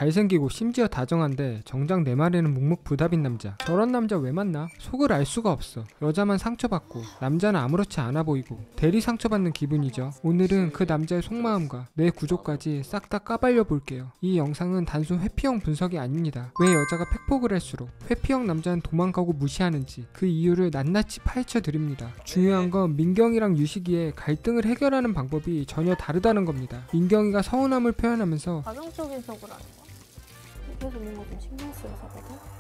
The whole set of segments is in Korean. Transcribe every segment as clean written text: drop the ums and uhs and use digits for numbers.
잘생기고 심지어 다정한데 정작 내 말에는 묵묵부답인 남자. 저런 남자 왜 만나? 속을 알 수가 없어. 여자만 상처받고 남자는 아무렇지 않아 보이고 대리 상처받는 기분이죠. 오늘은 그 남자의 속마음과 내 구조까지 싹 다 까발려 볼게요. 이 영상은 단순 회피형 분석이 아닙니다. 왜 여자가 팩폭을 할수록 회피형 남자는 도망가고 무시하는지 그 이유를 낱낱이 파헤쳐 드립니다. 중요한 건 민경이랑 유식이의 갈등을 해결하는 방법이 전혀 다르다는 겁니다. 민경이가 서운함을 표현하면서 가정적인 속을 하는 거? 그래서 뭔가 좀 신경 쓰여서거든?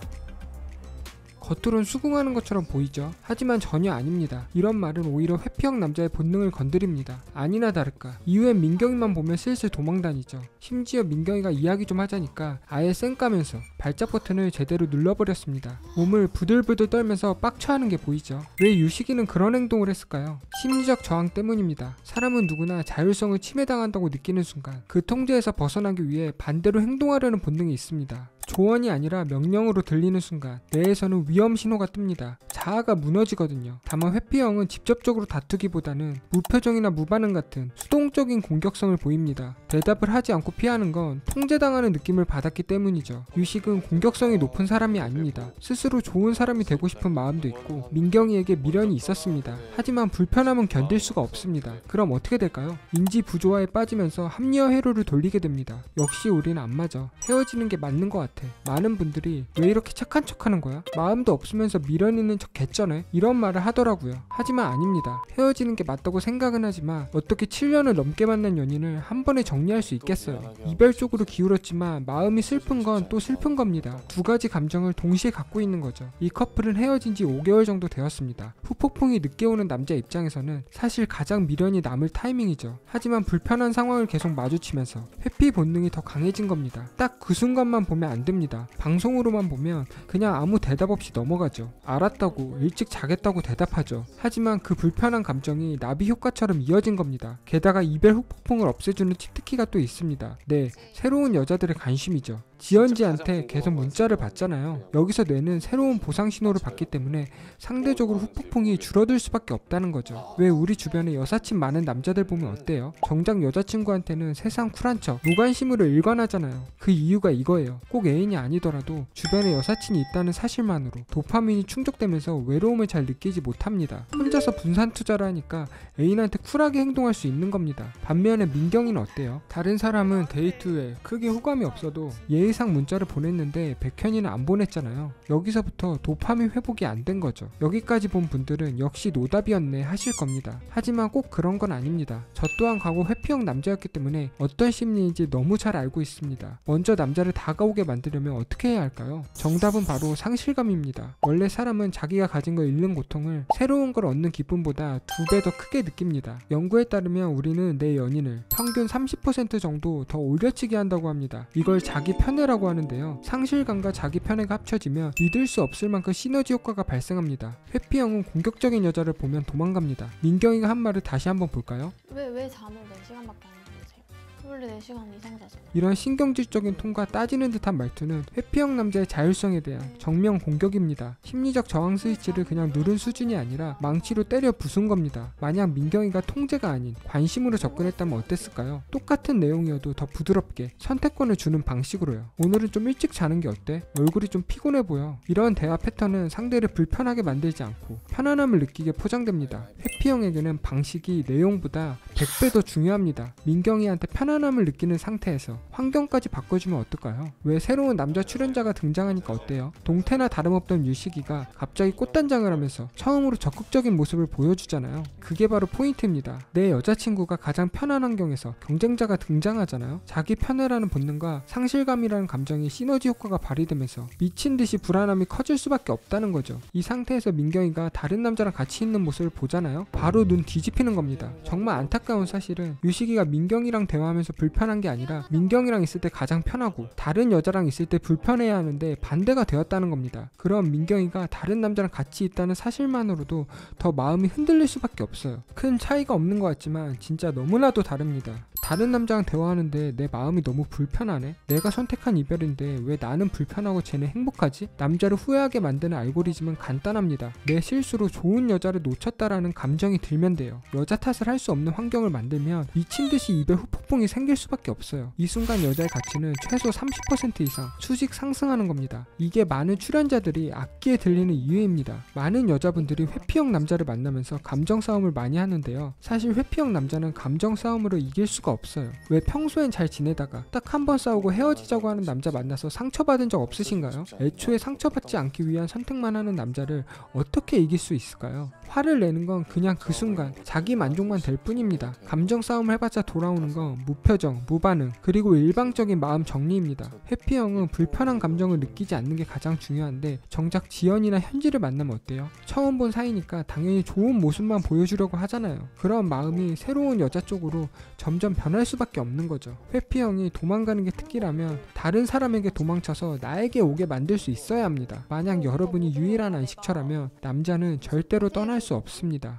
겉으론 수긍하는 것처럼 보이죠. 하지만 전혀 아닙니다. 이런 말은 오히려 회피형 남자의 본능을 건드립니다. 아니나 다를까 이후엔 민경이만 보면 슬슬 도망다니죠. 심지어 민경이가 이야기 좀 하자니까 아예 쌩 까면서 발작 버튼을 제대로 눌러버렸습니다. 몸을 부들부들 떨면서 빡쳐하는 게 보이죠. 왜 유식이는 그런 행동을 했을까요? 심리적 저항 때문입니다. 사람은 누구나 자율성을 침해당한다고 느끼는 순간 그 통제에서 벗어나기 위해 반대로 행동하려는 본능이 있습니다. 조언이 아니라 명령으로 들리는 순간 뇌에서는 위험 신호가 뜹니다. 자아가 무너지거든요. 다만 회피형은 직접적으로 다투기보다는 무표정이나 무반응 같은 수동적인 공격성을 보입니다. 대답을 하지 않고 피하는 건 통제당하는 느낌을 받았기 때문이죠. 유식은 공격성이 높은 사람이 아닙니다. 스스로 좋은 사람이 되고 싶은 마음도 있고 민경이에게 미련이 있었습니다. 하지만 불편함은 견딜 수가 없습니다. 그럼 어떻게 될까요? 인지 부조화에 빠지면서 합리화 회로를 돌리게 됩니다. 역시 우리는 안 맞아. 헤어지는 게 맞는 것 같아. 많은 분들이 왜 이렇게 착한 척하는 거야? 마음도 없으면서 미련 있는 척 개쩌네? 이런 말을 하더라고요. 하지만 아닙니다. 헤어지는 게 맞다고 생각은 하지만 어떻게 7년을 넘게 만난 연인을 한 번에 정리할 수 있겠어요. 이별 쪽으로 기울었지만 마음이 슬픈 건 또 슬픈 겁니다. 두 가지 감정을 동시에 갖고 있는 거죠. 이 커플은 헤어진 지 5개월 정도 되었습니다. 후폭풍이 늦게 오는 남자 입장에서는 사실 가장 미련이 남을 타이밍이죠. 하지만 불편한 상황을 계속 마주치면서 회피 본능이 더 강해진 겁니다. 딱 그 순간만 보면 안 됩니다. 방송으로만 보면 그냥 아무 대답 없이 넘어가죠. 알았다고 일찍 자겠다고 대답하죠. 하지만 그 불편한 감정이 나비 효과처럼 이어진 겁니다. 게다가 이별 후폭풍을 없애주는 치트키가 또 있습니다. 네, 새로운 여자들의 관심이죠. 지연지한테 계속 문자를 받잖아요. 여기서 뇌는 새로운 보상 신호를 받기 때문에 상대적으로 후폭풍이 줄어들 수밖에 없다는 거죠. 왜 우리 주변에 여사친 많은 남자들 보면 어때요? 정작 여자친구한테는 세상 쿨한 척 무관심으로 일관하잖아요. 그 이유가 이거예요. 꼭 애인이 아니더라도 주변에 여사친이 있다는 사실만으로 도파민이 충족되면서 외로움을 잘 느끼지 못합니다. 혼자서 분산 투자를 하니까 애인한테 쿨하게 행동할 수 있는 겁니다. 반면에 민경이는 어때요? 다른 사람은 데이트 후에 크게 호감이 없어도 예의상 문자를 보냈는데 백현이는 안 보냈잖아요. 여기서부터 도파민 회복이 안 된 거죠. 여기까지 본 분들은 역시 노답이었네 하실 겁니다. 하지만 꼭 그런 건 아닙니다. 저 또한 과거 회피형 남자였기 때문에 어떤 심리인지 너무 잘 알고 있습니다. 먼저 남자를 다가오게 만들려면 어떻게 해야 할까요? 정답은 바로 상실감입니다. 원래 사람은 자기가 가진 걸 잃는 고통을 새로운 걸 얻는 기쁨보다 2배 더 크게 느낍니다. 연구에 따르면 우리는 내 연인을 평균 30% 정도 더 올려치게 한다고 합니다. 이걸 자기 편애라고 하는데요. 상실감과 자기 편애가 합쳐지면 믿을 수 없을 만큼 시너지 효과가 발생합니다. 회피형은 공격적인 여자를 보면 도망갑니다. 민경이가 한 말을 다시 한번 볼까요? 왜 잠을 4시간밖에 안 주무세요? 원래 4시간 이상 자죠. 이런 신경질적인 톤과 따지는 듯한 말투는 회피형 남자의 자율성에 대한 정면 공격입니다. 심리적 저항 스위치를 그냥 누른 수준이 아니라 망치로 때려 부순 겁니다. 만약 민경이가 통제가 아닌 관심으로 접근했다면 어땠을까요? 똑같은 내용이어도 더 부드럽게 선택권을 주는 방식으로요. 오늘은 좀 일찍 자는 게 어때? 얼굴이 좀 피곤해 보여. 이런 대화 패턴은 상대를 불편하게 만들지 않고 편안함을 느끼게 포장됩니다. 회피형에게는 방식이 내용보다 100배 더 중요합니다. 민경이한테 편안함을 느끼는 상태에서 환경까지 바꿔주면 어떨까요? 왜 새로운 남자 출연자가 등장하니까 어때요? 동태나 다름없던 유식이가 갑자기 꽃단장을 하면서 처음으로 적극적인 모습을 보여주잖아요. 그게 바로 포인트입니다. 내 여자친구가 가장 편한 환경에서 경쟁자가 등장하잖아요. 자기 편애라는 본능과 상실감이라는 감정이 시너지 효과가 발휘되면서 미친듯이 불안함이 커질 수밖에 없다는 거죠. 이 상태에서 민경이가 다른 남자랑 같이 있는 모습을 보잖아요. 바로 눈 뒤집히는 겁니다. 정말 안타까운 사실은 유식이가 민경이랑 대화하면서 불편한 게 아니라 민경이랑 있을 때 가장 편하고 다른 여자랑 있을 때 불편해야 하는데 반대가 되었다는 겁니다. 그럼 민경이가 다른 남자랑 같이 있다는 사실만으로도 더 마음이 흔들릴 수밖에 없어요. 큰 차이가 없는 것 같지만 진짜 너무나도 다릅니다. 다른 남자랑 대화하는데 내 마음이 너무 불편하네. 내가 선택한 이별인데 왜 나는 불편하고 쟤는 행복하지? 남자를 후회하게 만드는 알고리즘은 간단합니다. 내 실수로 좋은 여자를 놓쳤다라는 감정이 들면 돼요. 여자 탓을 할 수 없는 환경을 만들면 미친듯이 이별 후폭풍이 생길 수밖에 없어요. 이 순간 여자의 가치는 최소 30% 이상 수직 상승하는 겁니다. 이게 많은 출연자들이 악기에 들리는 이유입니다. 많은 여자분들이 회피형 남자를 만나면서 감정 싸움을 많이 하는데요. 사실 회피형 남자는 감정 싸움으로 이길 수가 없어요. 왜 평소엔 잘 지내다가 딱 한 번 싸우고 헤어지자고 하는 남자 만나서 상처받은 적 없으신가요? 애초에 상처받지 않기 위한 선택만 하는 남자를 어떻게 이길 수 있을까요? 화를 내는 건 그냥 그 순간 자기 만족만 될 뿐입니다. 감정 싸움을 해봤자 돌아오는 건 무표정, 무반응, 그리고 일방적인 마음 정리입니다. 회피형은 불편한 감정을 느끼지 않는 게 가장 중요한데 정작 지연이나 현지를 만나면 어때요? 처음 본 사이니까 당연히 좋은 모습만 보여주려고 하잖아요. 그런 마음이 새로운 여자 쪽으로 점점 변할 수밖에 없는 거죠. 회피형이 도망가는 게 특기라면 다른 사람에게 도망쳐서 나에게 오게 만들 수 있어야 합니다. 만약 여러분이 유일한 안식처라면 남자는 절대로 떠날 수 없습니다.